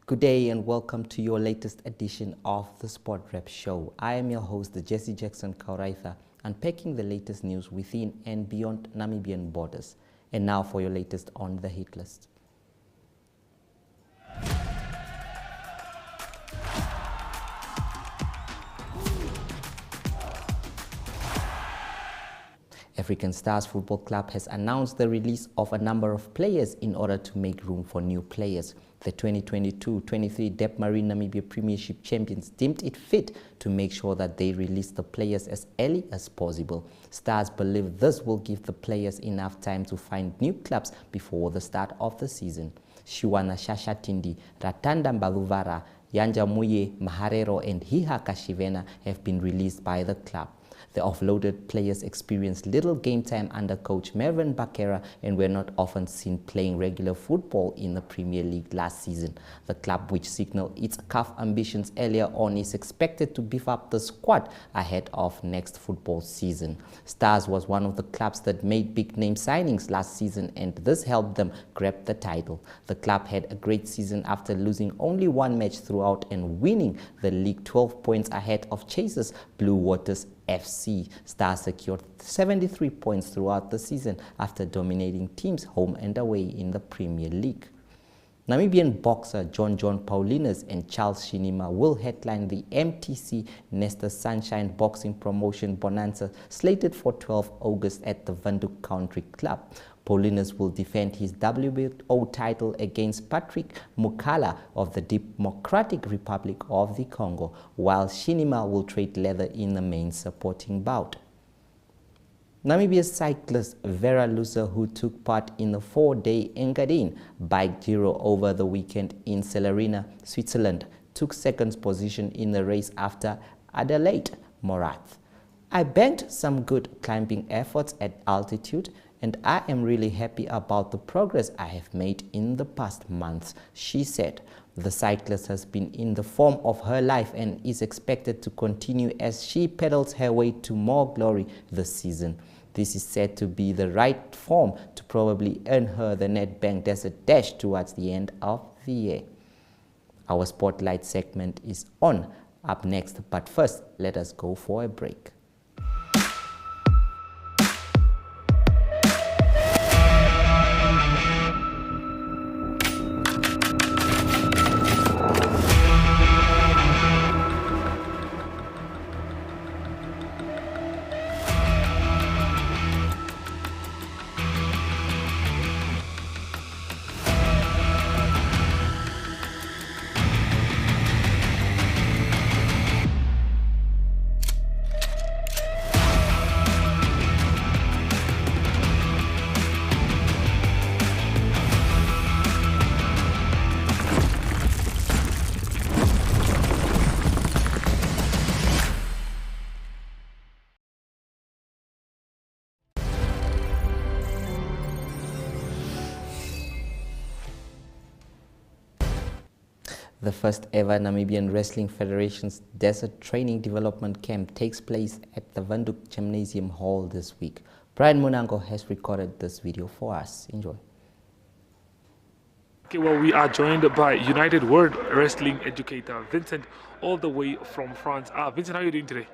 Good day and welcome to your latest edition of the Sportwrap show. I am your host, Jesse Jackson Kauraitha, unpacking the latest news within and beyond Namibian borders. And now for your latest on the hit list. African Stars Football Club has announced the release of a number of players in order to make room for new players. The 2022-23 Debmarine Namibia Premiership champions deemed it fit to make sure that they release the players as early as possible. Stars believe this will give the players enough time to find new clubs before the start of the season. Shiwana Shashatindi, Ratanda Mbaluvara, Yanja Muye, Maharero and Hiha Kashivena have been released by the club. The offloaded players experienced little game time under coach Mervyn Bakera and were not often seen playing regular football in the Premier League last season. The club, which signaled its CAF ambitions earlier on, is expected to beef up the squad ahead of next football season. Stars was one of the clubs that made big name signings last season, and this helped them grab the title. The club had a great season after losing only one match throughout and winning the league 12 points ahead of chasers Blue Waters FC. Stars secured 73 points throughout the season after dominating teams home and away in the Premier League. Namibian boxer John Paulinus and Charles Shinima will headline the MTC Nesta Sunshine Boxing Promotion Bonanza slated for 12 August at the Windhoek Country Club. Paulinus will defend his WBO title against Patrick Mukala of the Democratic Republic of the Congo, while Shinima will trade leather in the main supporting bout. Namibia's cyclist Vera Looser, who took part in the 4-day Engadin Bike Giro over the weekend in Celerina, Switzerland, took second position in the race after Adelheid Morath. I banked some good climbing efforts at altitude, and I am really happy about the progress I have made in the past months, she said. The cyclist has been in the form of her life and is expected to continue as she pedals her way to more glory this season. This is said to be the right form to probably earn her the Nedbank Desert Dash towards the end of the year. Our Spotlight segment is on up next, but first let us go for a break. The first ever Namibian Wrestling Federation's Desert Training Development Camp takes place at the Windhoek Gymnasium Hall this week. Brian Munango has recorded this video for us. Enjoy. Okay, well, we are joined by United World Wrestling educator Vincent, all the way from France. Vincent, how are you doing today?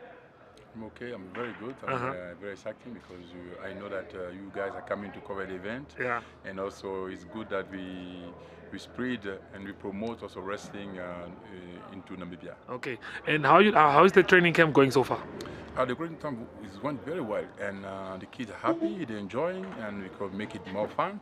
I'm okay, I'm very good. I'm very excited because I know that you guys are coming to cover the event. Yeah. And also it's good that we spread and we promote also wrestling into Namibia. Okay, and how is the training camp going so far? The training camp is going very well, and the kids are happy, they're enjoying, and we could make it more fun.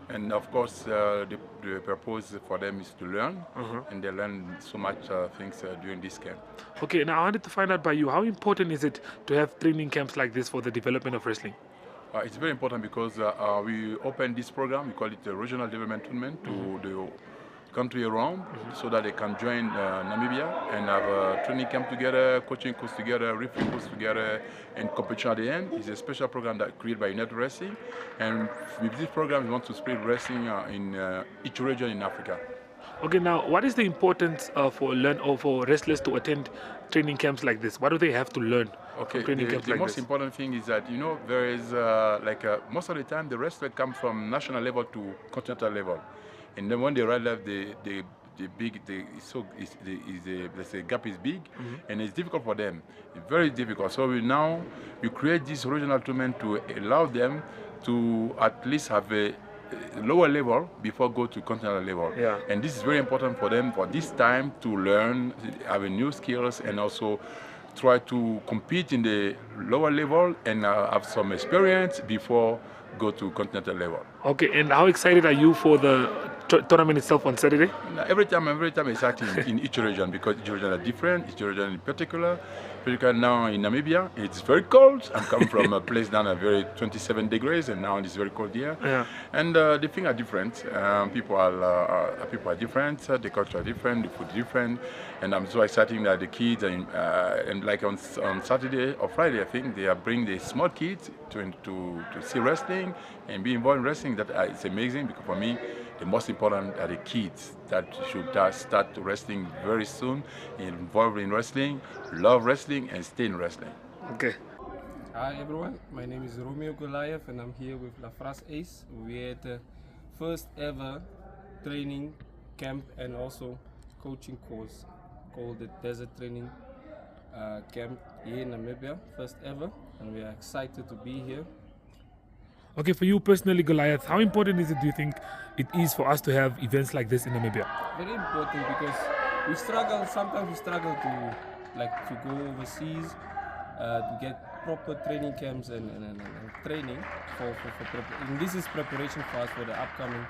And of course, the purpose for them is to learn, and they learn so much things during this camp. Okay, now I wanted to find out by you, how important is it to have training camps like this for the development of wrestling? It's very important because we open this program, we call it a regional development tournament, to the country around, so that they can join Namibia and have a training camp together, coaching course together, referee course together, and competition at the end. It's a special program that created by United Wrestling, and with this program we want to spread wrestling in each region in Africa. Okay, now what is the importance for wrestlers to attend training camps like this? What do they have to learn? Okay, training camps like the most this? important thing is that, you know, there is most of the time the wrestler come from national level to continental level, and then when they arrive, they let's say gap is big, and it's difficult for them. It's very difficult. So we create this regional tournament to allow them to at least have a lower level before go to continental level. Yeah. And this is very important for them for this time to learn, have new skills, and also try to compete in the lower level and have some experience before go to continental level. Okay, and how excited are you for the tournament itself on Saturday? Every time exciting in each region, because each region are different. Each region in particular now in Namibia, it's very cold. I'm coming from a place down at very 27 degrees, and now it's very cold here. Yeah. And the things are different. People are different. The culture are different. The food is different. And I'm so excited that the kids and like on Saturday or Friday, I think they are bring the small kids to see wrestling and be involved in wrestling. That it's amazing, because for me, the most important are the kids that should start wrestling very soon, involved in wrestling, love wrestling, and stay in wrestling. Okay. Hi everyone, my name is Romeo Goliath and I'm here with La France Ace. We had the first ever training camp and also coaching course called the Desert Training Camp here in Namibia, first ever, and we are excited to be here. Okay, for you personally, Goliath, how important is it, do you think it is for us to have events like this in Namibia? Very important, because sometimes we struggle to go overseas to get proper training camps and training and this is preparation for us for the upcoming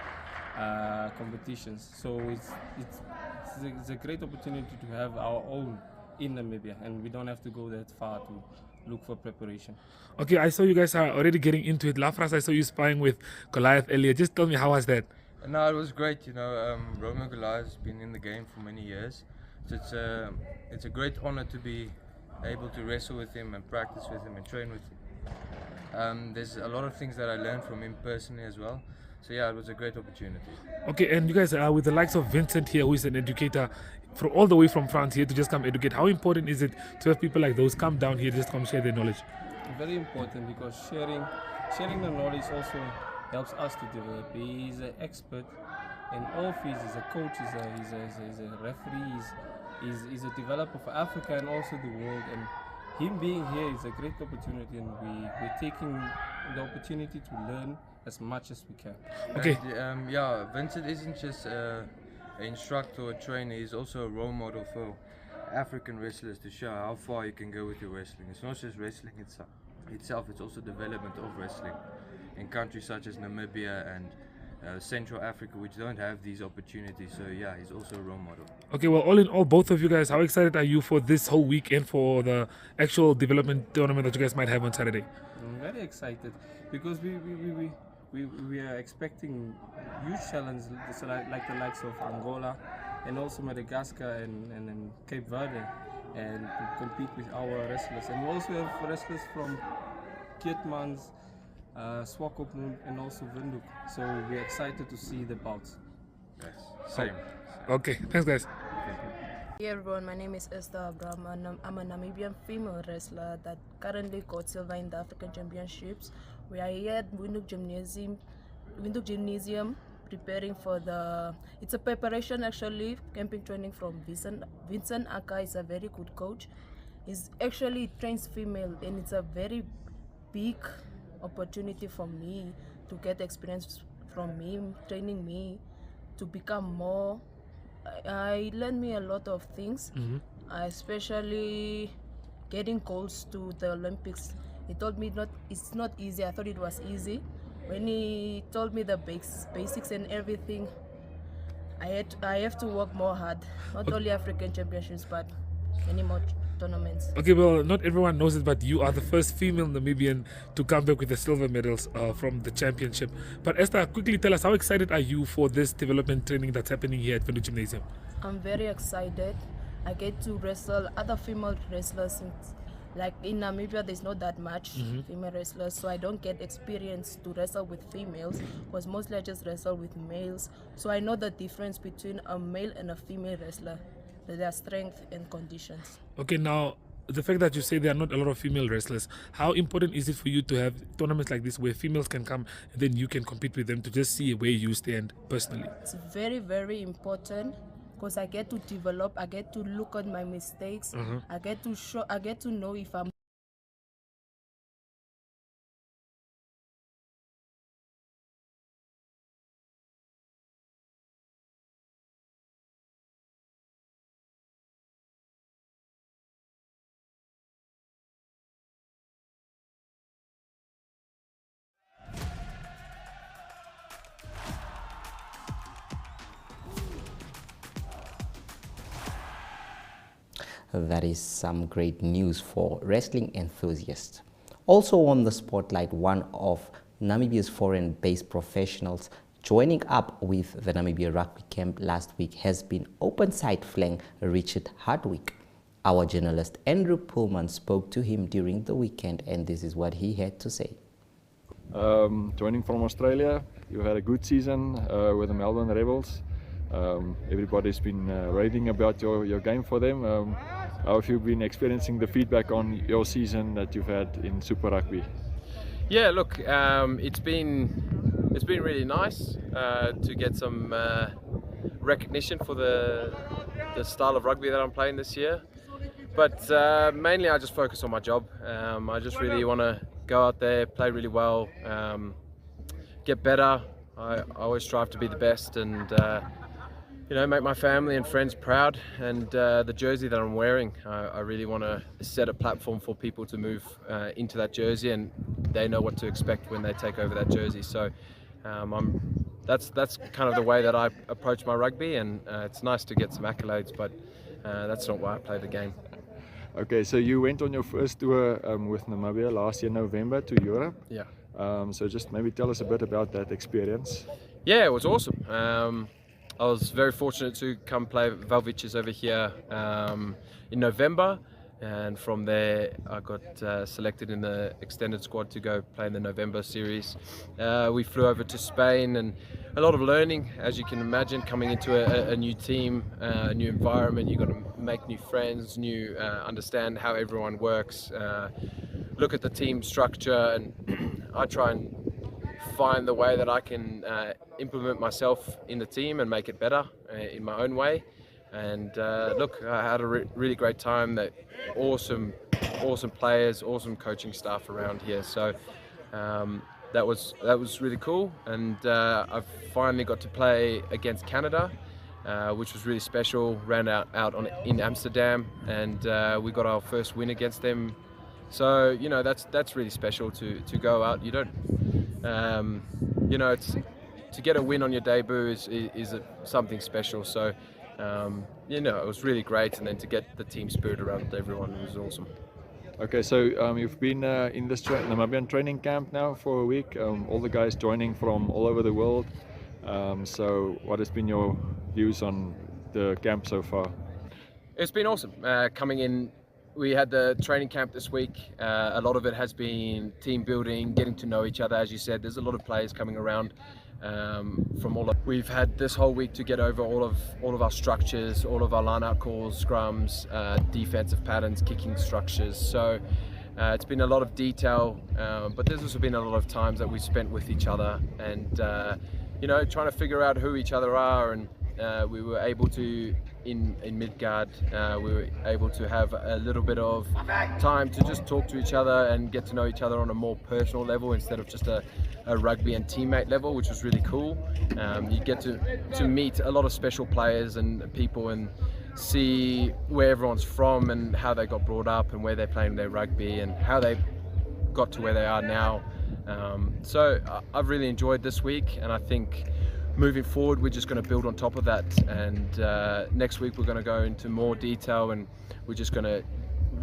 competitions. So it's a great opportunity to have our own in Namibia, and we don't have to go that far to look for preparation. Okay, I saw you guys are already getting into it. La France, I saw you sparring with Goliath earlier. Just tell me, how was that? No, it was great. Romeo Goliath has been in the game for many years. So it's a great honor to be able to wrestle with him and practice with him and train with him. There's a lot of things that I learned from him personally as well. So yeah, it was a great opportunity. Okay, and you guys are with the likes of Vincent here, who is an educator all the way from France here to just come educate. How important is it to have people like those come down here just come share their knowledge? Very important, because sharing the knowledge also helps us to develop. He is an expert in all fields. He's a coach, he's a referee, he's a developer for Africa and also the world. And him being here is a great opportunity, and we're taking the opportunity to learn as much as we can. Okay. And, Vincent isn't just an instructor or trainer, he's also a role model for African wrestlers to show how far you can go with your wrestling. It's not just wrestling itself, it's also development of wrestling in countries such as Namibia and Central Africa, which don't have these opportunities. So yeah, he's also a role model. Okay, well, all in all, both of you guys, how excited are you for this whole weekend, for the actual development tournament that you guys might have on Saturday? I'm very excited, because we are expecting huge challenges like the likes of Angola and also Madagascar and Cape Verde, and to compete with our wrestlers. And we also have wrestlers from Keetmans, Swakopmund and also Windhoek. So we're excited to see the bouts. Yes, same. Okay, thanks guys. Hey everyone, my name is Esther Abraham. I'm a Namibian female wrestler that currently got silver in the African Championships. We are here at Windhoek Gymnasium preparing for it's a preparation actually, camping training from Vincent Aka is a very good coach. He's actually trains female, and it's a very big opportunity for me to get experience from him, training me to become more. I learned me a lot of things, especially getting goals to the Olympics. He told me it's not easy. I thought it was easy. When he told me the basics and everything, I have to work more hard. Not only African Championships, but many more tournaments. Okay, well, not everyone knows it, but you are the first female Namibian to come back with the silver medals from the championship. But Esther, quickly tell us, how excited are you for this development training that's happening here at Windhoek Gymnasium? I'm very excited. I get to wrestle other female wrestlers. Like in Namibia, there's not that much female wrestlers, so I don't get experience to wrestle with females, because mostly I just wrestle with males. So I know the difference between a male and a female wrestler, their strength and conditions. Okay, now the fact that you say there are not a lot of female wrestlers, how important is it for you to have tournaments like this where females can come and then you can compete with them to just see where you stand personally? It's very, very important, because I get to develop, I get to look at my mistakes, I get to know if I'm That is some great news for wrestling enthusiasts. Also on the spotlight, one of Namibia's foreign-based professionals joining up with the Namibia rugby camp last week has been open-side flank Richard Hardwick. Our journalist Andrew Pullman spoke to him during the weekend, and this is what he had to say. Joining from Australia, you had a good season with the Melbourne Rebels. Everybody's been raving about your game for them. How have you been experiencing the feedback on your season that you've had in Super Rugby? Yeah, look, it's been really nice to get some recognition for the style of rugby that I'm playing this year. But mainly I just focus on my job. I just really want to go out there, play really well, get better. I always strive to be the best and you know, make my family and friends proud. And the jersey that I'm wearing, I really want to set a platform for people to move into that jersey, and they know what to expect when they take over that jersey. So that's kind of the way that I approach my rugby, and it's nice to get some accolades, but that's not why I play the game. Okay, so you went on your first tour with Namibia last year, November, to Europe. Yeah. So just maybe tell us a bit about that experience. Yeah, it was awesome. I was very fortunate to come play Valviches over here in November, and from there I got selected in the extended squad to go play in the November series. We flew over to Spain, and a lot of learning, as you can imagine, coming into a new team, a new environment. You've got to make new friends, understand how everyone works, look at the team structure, and I try and find the way that I can implement myself in the team and make it better in my own way. And look, I had a really great time. That awesome players, awesome coaching staff around here. So that was really cool. And I've finally got to play against Canada, which was really special. Ran out in Amsterdam, and we got our first win against them. So you know, that's really special to go out. You don't. You know, to get a win on your debut is something special. So, you know, it was really great, and then to get the team spirit around everyone was awesome. Okay, so you've been in this Namibian training camp now for a week. All the guys joining from all over the world. So, what has been your views on the camp so far? It's been awesome. Coming in. We had the training camp this week. A lot of it has been team building, getting to know each other. As you said, there's a lot of players coming around from all. We've had this whole week to get over all of our structures, all of our line-out calls, scrums, defensive patterns, kicking structures. So it's been a lot of detail, but there's also been a lot of times that we spent with each other, and you know, trying to figure out who each other are. And we were able to. In Midgard, we were able to have a little bit of time to just talk to each other and get to know each other on a more personal level instead of just a rugby and teammate level, which was really cool. You get to meet a lot of special players and people and see where everyone's from and how they got brought up and where they're playing their rugby and how they got to where they are now. So I've really enjoyed this week, and I think moving forward, we're just going to build on top of that, and next week we're going to go into more detail, and we're just going to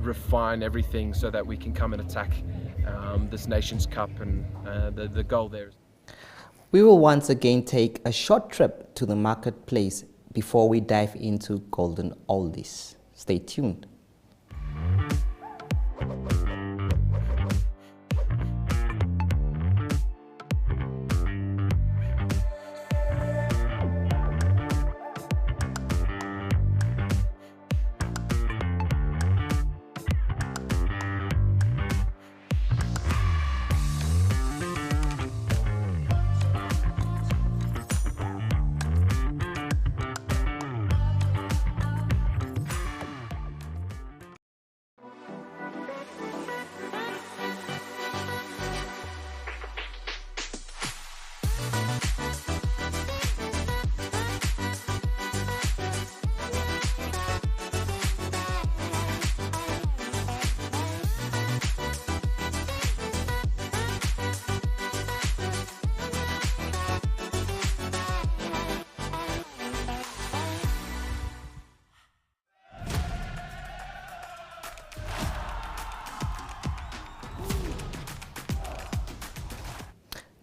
refine everything so that we can come and attack this Nations Cup, and the goal there. We will once again take a short trip to the marketplace before we dive into Golden Oldies. Stay tuned.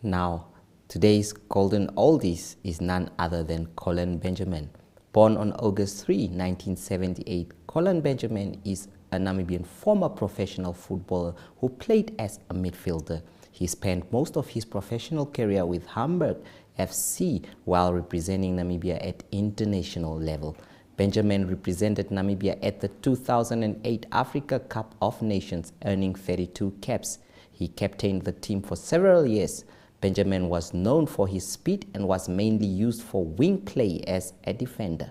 Now, today's golden oldies is none other than Colin Benjamin. Born on August 3, 1978, Colin Benjamin is a Namibian former professional footballer who played as a midfielder. He spent most of his professional career with Hamburg FC while representing Namibia at international level. Benjamin represented Namibia at the 2008 Africa Cup of Nations, earning 32 caps. He captained the team for several years. Benjamin was known for his speed and was mainly used for wing play as a defender.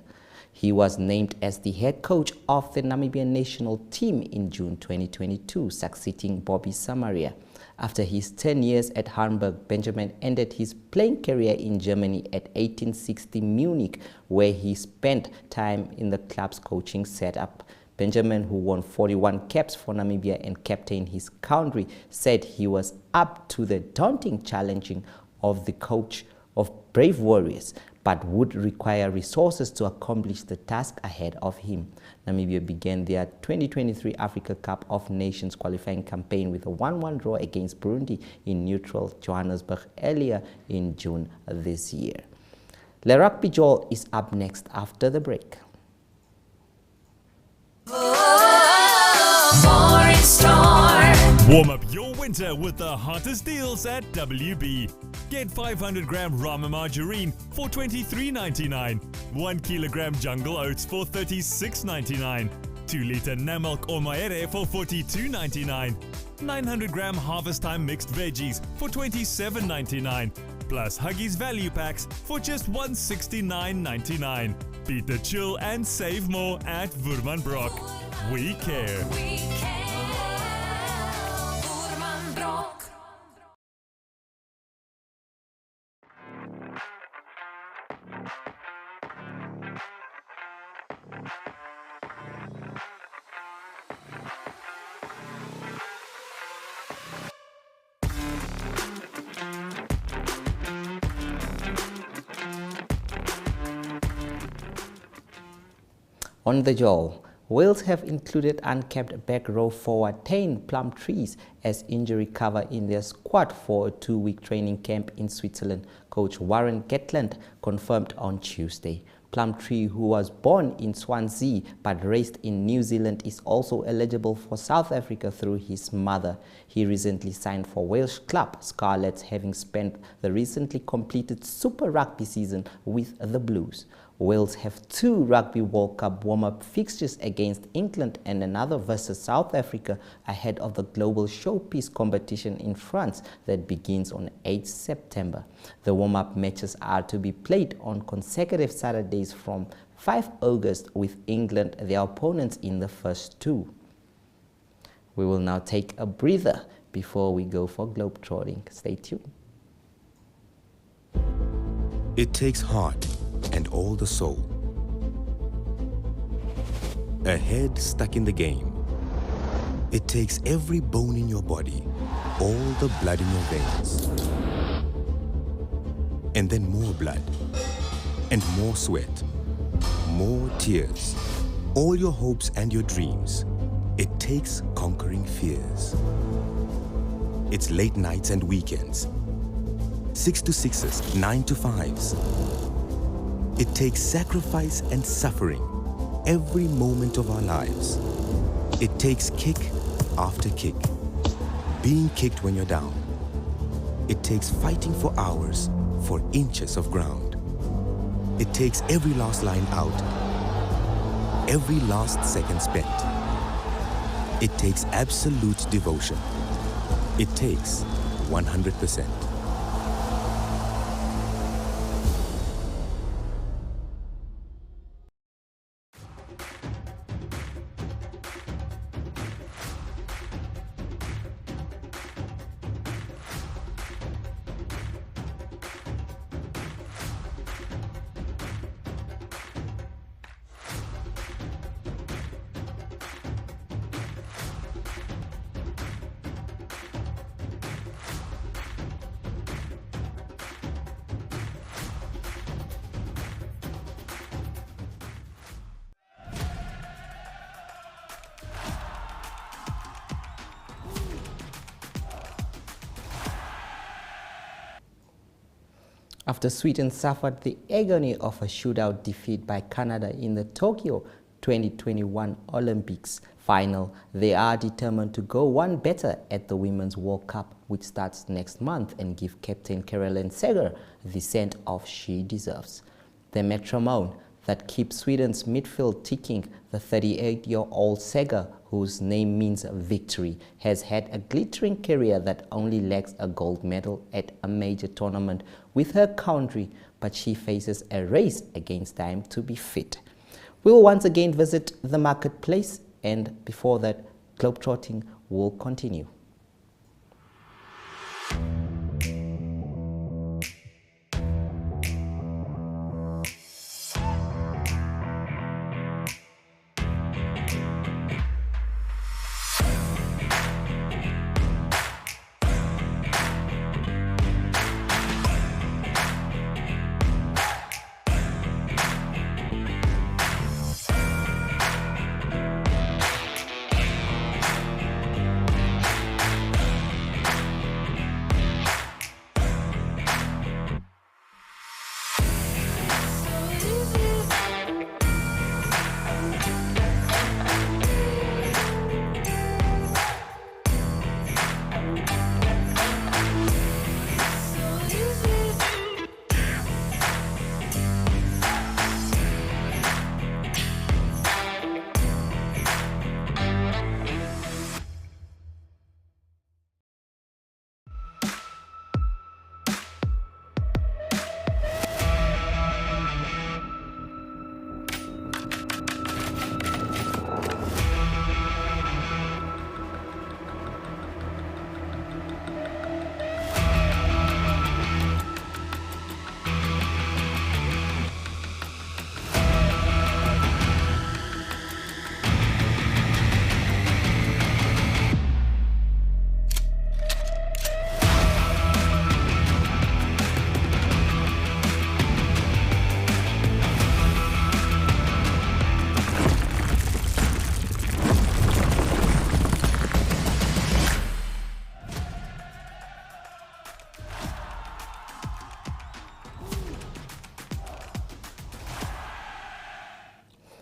He was named as the head coach of the Namibian national team in June 2022, succeeding Bobby Samaria. After his 10 years at Hamburg, Benjamin ended his playing career in Germany at 1860 Munich, where he spent time in the club's coaching setup. Benjamin, who won 41 caps for Namibia and captained his country, said he was up to the daunting challenging of the coach of brave warriors, but would require resources to accomplish the task ahead of him. Namibia began their 2023 Africa Cup of Nations qualifying campaign with a 1-1 draw against Burundi in neutral Johannesburg earlier in June this year. Le Rugby Joel is up next after the break. Warm up your winter with the hottest deals at WB. Get 500 gram Rama margarine for $23.99, 1 kilogram jungle oats for $36.99, 2 liter Namilk or Maere for $42.99, 900 gram Harvest Time mixed veggies for $27.99, plus Huggies value packs for just $169.99. Beat the chill and save more at Woermannsbroek. We care. On the Joel, Wales have included uncapped back row forward Tane Plumtrees as injury cover in their squad for a 2-week training camp in Switzerland, coach Warren Gatland confirmed on Tuesday. Plumtree, who was born in Swansea but raised in New Zealand, is also eligible for South Africa through his mother. He recently signed for Welsh club Scarlets, having spent the recently completed Super Rugby season with the Blues. Wales have 2 Rugby World Cup warm-up fixtures against England and another versus South Africa ahead of the global showpiece competition in France that begins on 8 September. The warm-up matches are to be played on consecutive Saturdays from 5 August with England their opponents in the first 2. We will now take a breather before we go for globetrotting. Stay tuned. It takes heart and all the soul. A head stuck in the game. It takes every bone in your body, all the blood in your veins. And then more blood, and more sweat, more tears, all your hopes and your dreams. It takes conquering fears. It's late nights and weekends, 6 to 6s, 9 to 5s. It takes sacrifice and suffering every moment of our lives. It takes kick after kick, being kicked when you're down. It takes fighting for hours for inches of ground. It takes every last line out, every last second spent. It takes absolute devotion. It takes 100%. After Sweden suffered the agony of a shootout defeat by Canada in the Tokyo 2021 Olympics final, they are determined to go one better at the Women's World Cup, which starts next month, and give Captain Caroline Seger the send-off she deserves. The metronome that keeps Sweden's midfield ticking, the 38-year-old Seger, whose name means victory, has had a glittering career that only lacks a gold medal at a major tournament with her country, but she faces a race against time to be fit. We will once again visit the marketplace, and before that, globetrotting will continue.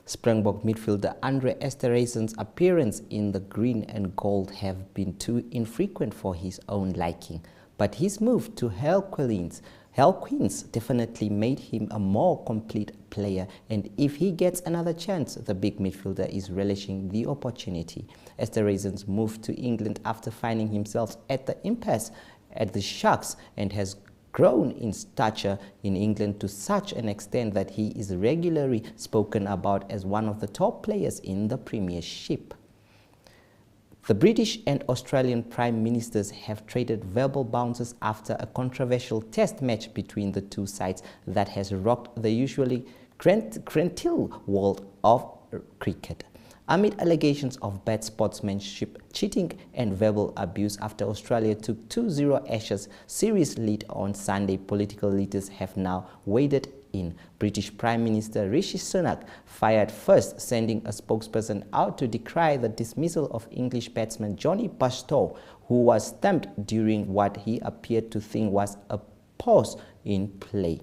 Springbok midfielder Andre Esterhuizen's appearance in the green and gold have been too infrequent for his own liking, but his move to Harlequins definitely made him a more complete player, and if he gets another chance, the big midfielder is relishing the opportunity. Esterhuizen's moved to England after finding himself at the impasse at the Sharks and has grown in stature in England to such an extent that he is regularly spoken about as one of the top players in the Premiership. The British and Australian Prime Ministers have traded verbal bounces after a controversial test match between the two sides that has rocked the usually genteel world of cricket. Amid allegations of bad sportsmanship, cheating and verbal abuse after Australia took 2-0 Ashes series lead on Sunday, political leaders have now waded in. British Prime Minister Rishi Sunak fired first, sending a spokesperson out to decry the dismissal of English batsman Johnny Bairstow, who was stumped during what he appeared to think was a pause in play.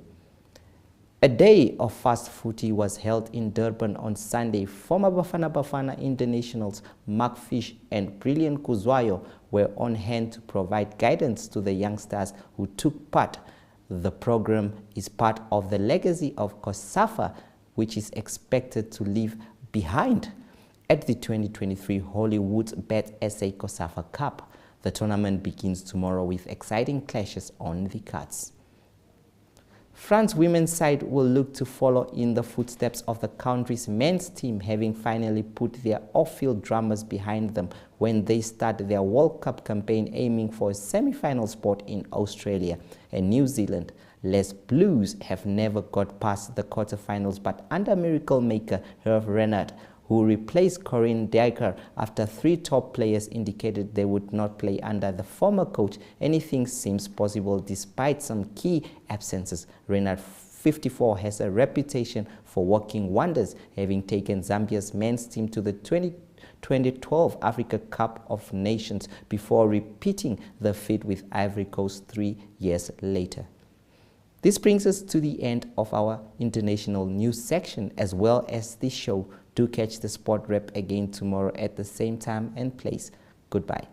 A day of fast footy was held in Durban on Sunday. Former Bafana Bafana internationals Mark Fish and Brilliant Kuzwayo were on hand to provide guidance to the youngsters who took part. The program is part of the legacy of COSAFA, which is expected to leave behind at the 2023 Hollywood's Bet SA COSAFA Cup. The tournament begins tomorrow with exciting clashes on the cards. France's women's side will look to follow in the footsteps of the country's men's team, having finally put their off-field dramas behind them when they start their World Cup campaign aiming for a semi-final spot in Australia and New Zealand. Les Blues have never got past the quarterfinals, but under miracle maker Hervé Renard, who replaced Corinne Diacre after 3 top players indicated they would not play under the former coach, anything seems possible despite some key absences. Renard, 54, has a reputation for working wonders, having taken Zambia's men's team to the 2012 Africa Cup of Nations before repeating the feat with Ivory Coast 3 years later. This brings us to the end of our international news section as well as the show. Do catch the Sportwrap again tomorrow at the same time and place. Goodbye.